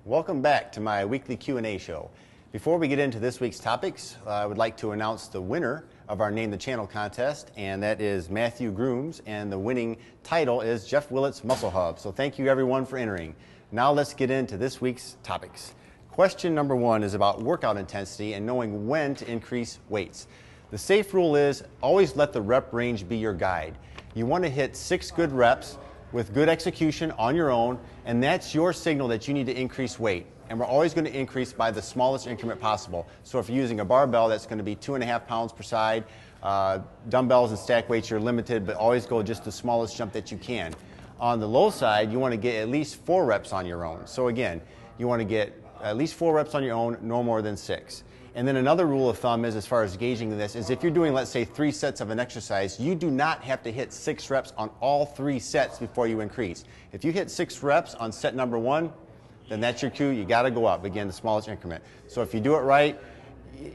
Welcome back to my weekly Q&A show. Before we get into this week's topics, I would like to announce the winner of our Name the Channel contest, and that is Matthew Grooms, and the winning title is Jeff Willett's Muscle Hub. So thank you everyone for entering. Now let's get into this week's topics. Question number 1 is about workout intensity and knowing when to increase weights. The safe rule is always let the rep range be your guide. You want to hit 6 good reps with good execution on your own, and that's your signal that you need to increase weight. And we're always going to increase by the smallest increment possible. So if you're using a barbell, that's going to be 2.5 pounds per side. Dumbbells and stack weights, you're limited, but always go just the smallest jump that you can. On the low side, you want to get at least 4 reps on your own. So again, you want to get at least 4 reps on your own, no more than 6. And then another rule of thumb is, as far as gauging this, is if you're doing, let's say, 3 sets of an exercise, you do not have to hit 6 reps on all 3 sets before you increase. If you hit 6 reps on set number 1, then that's your cue. You got to go up, again, the smallest increment. So if you do it right,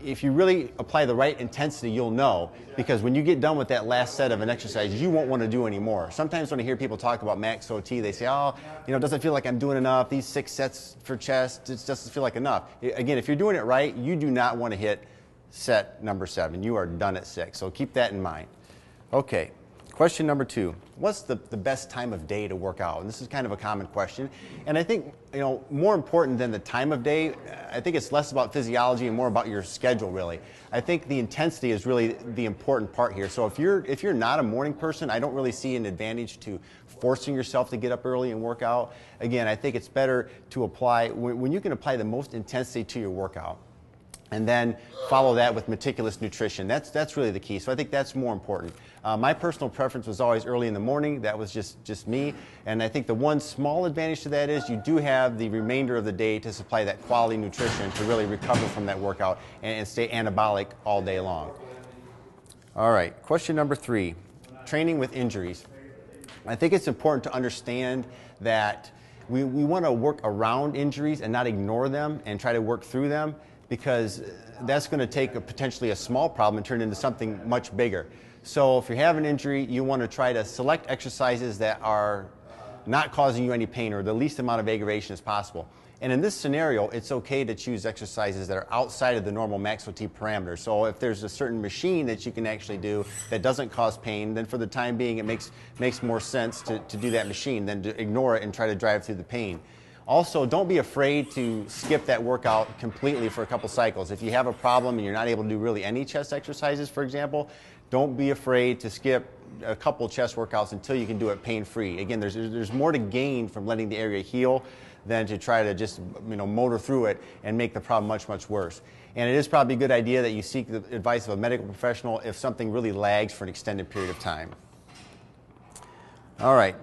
if you really apply the right intensity, you'll know, because when you get done with that last set of an exercise, you won't want to do any more. Sometimes when I hear people talk about max OT, they say, oh, it doesn't feel like I'm doing enough. These 6 sets for chest, it doesn't feel like enough. Again, if you're doing it right, you do not want to hit set number 7. You are done at 6, so keep that in mind. Okay. Question number 2, what's the best time of day to work out? And this is kind of a common question. And I think, more important than the time of day, I think it's less about physiology and more about your schedule, really. I think the intensity is really the important part here. So if you're not a morning person, I don't really see an advantage to forcing yourself to get up early and work out. Again, I think it's better to apply, when you can apply the most intensity to your workout, and then follow that with meticulous nutrition. That's really the key. So I think that's more important. My personal preference was always early in the morning. That was just me. And I think the one small advantage to that is you do have the remainder of the day to supply that quality nutrition to really recover from that workout and stay anabolic all day long. All right, question number 3, training with injuries. I think it's important to understand that we want to work around injuries and not ignore them and try to work through them, because that's going to take potentially a small problem and turn it into something much bigger. So if you have an injury, you want to try to select exercises that are not causing you any pain or the least amount of aggravation as possible. And in this scenario, it's okay to choose exercises that are outside of the normal max OT parameters. So if there's a certain machine that you can actually do that doesn't cause pain, then for the time being it makes more sense to do that machine than to ignore it and try to drive through the pain. Also, don't be afraid to skip that workout completely for a couple cycles. If you have a problem and you're not able to do really any chest exercises, for example, don't be afraid to skip a couple chest workouts until you can do it pain-free. Again, there's more to gain from letting the area heal than to try to just motor through it and make the problem much, much worse. And it is probably a good idea that you seek the advice of a medical professional if something really lags for an extended period of time. All right.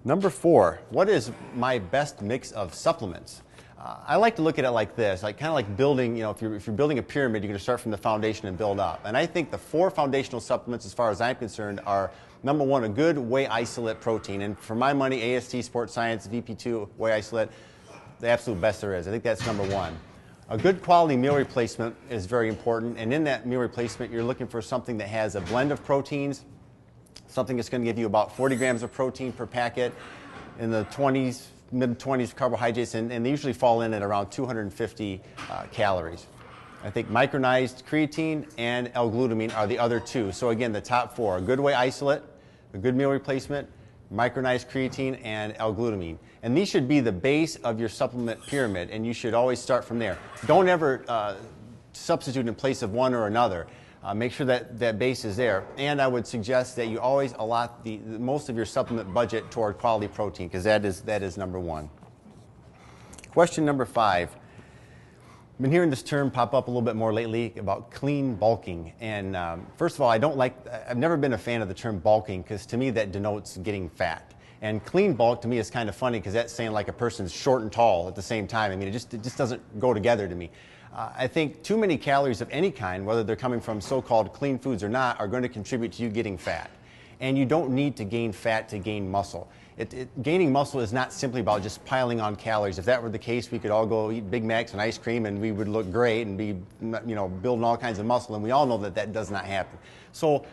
Number 4, what is my best mix of supplements? I like to look at it like this, kind of like building, if you're building a pyramid, you're going to start from the foundation and build up. And I think the 4 foundational supplements, as far as I'm concerned, are number 1, a good whey isolate protein. And for my money, AST Sports Science VP2 whey isolate, the absolute best there is. I think that's number 1. A good quality meal replacement is very important. And in that meal replacement, you're looking for something that has a blend of proteins, something that's going to give you about 40 grams of protein per packet, in the mid-20s carbohydrates, and they usually fall in at around 250 calories. I think micronized creatine and L-glutamine are the other 2. So again, the top 4, a good whey isolate, a good meal replacement, micronized creatine, and L-glutamine. And these should be the base of your supplement pyramid, and you should always start from there. Don't ever substitute in place of one or another. Make sure that base is there. And I would suggest that you always allot the most of your supplement budget toward quality protein, because that is number 1. Question number 5. I've been hearing this term pop up a little bit more lately about clean bulking. And first of all, I've never been a fan of the term bulking, because to me that denotes getting fat. And clean bulk to me is kind of funny, because that's saying like a person's short and tall at the same time. I mean, it just doesn't go together to me. I think too many calories of any kind, whether they're coming from so-called clean foods or not, are going to contribute to you getting fat. And you don't need to gain fat to gain muscle. Gaining muscle is not simply about just piling on calories. If that were the case, we could all go eat Big Macs and ice cream and we would look great and be, building all kinds of muscle. And we all know that does not happen. So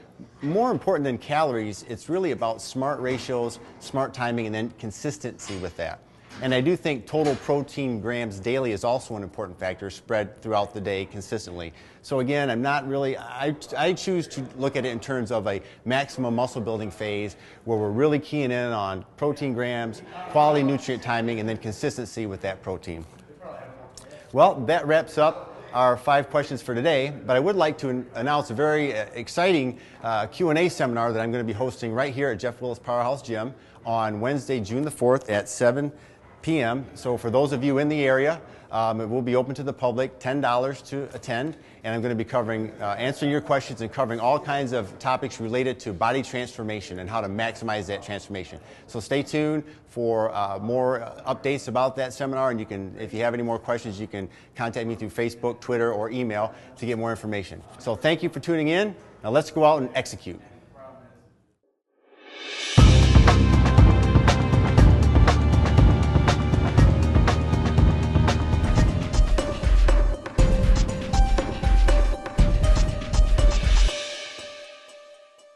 more important than calories, it's really about smart ratios, smart timing, and then consistency with that. And I do think total protein grams daily is also an important factor, spread throughout the day consistently. So again, I'm not really, I choose to look at it in terms of a maximum muscle building phase where we're really keying in on protein grams, quality nutrient timing, and then consistency with that protein. Well, that wraps up our 5 questions for today, but I would like to announce a very exciting Q&A seminar that I'm going to be hosting right here at Jeff Willet's Powerhouse Gym on Wednesday, June the 4th at 7 p.m. So for those of you in the area, it will be open to the public, $10 to attend, and I'm going to be covering, answering your questions and covering all kinds of topics related to body transformation and how to maximize that transformation. So stay tuned for more updates about that seminar, and you can, if you have any more questions, you can contact me through Facebook, Twitter, or email to get more information. So thank you for tuning in. Now let's go out and execute.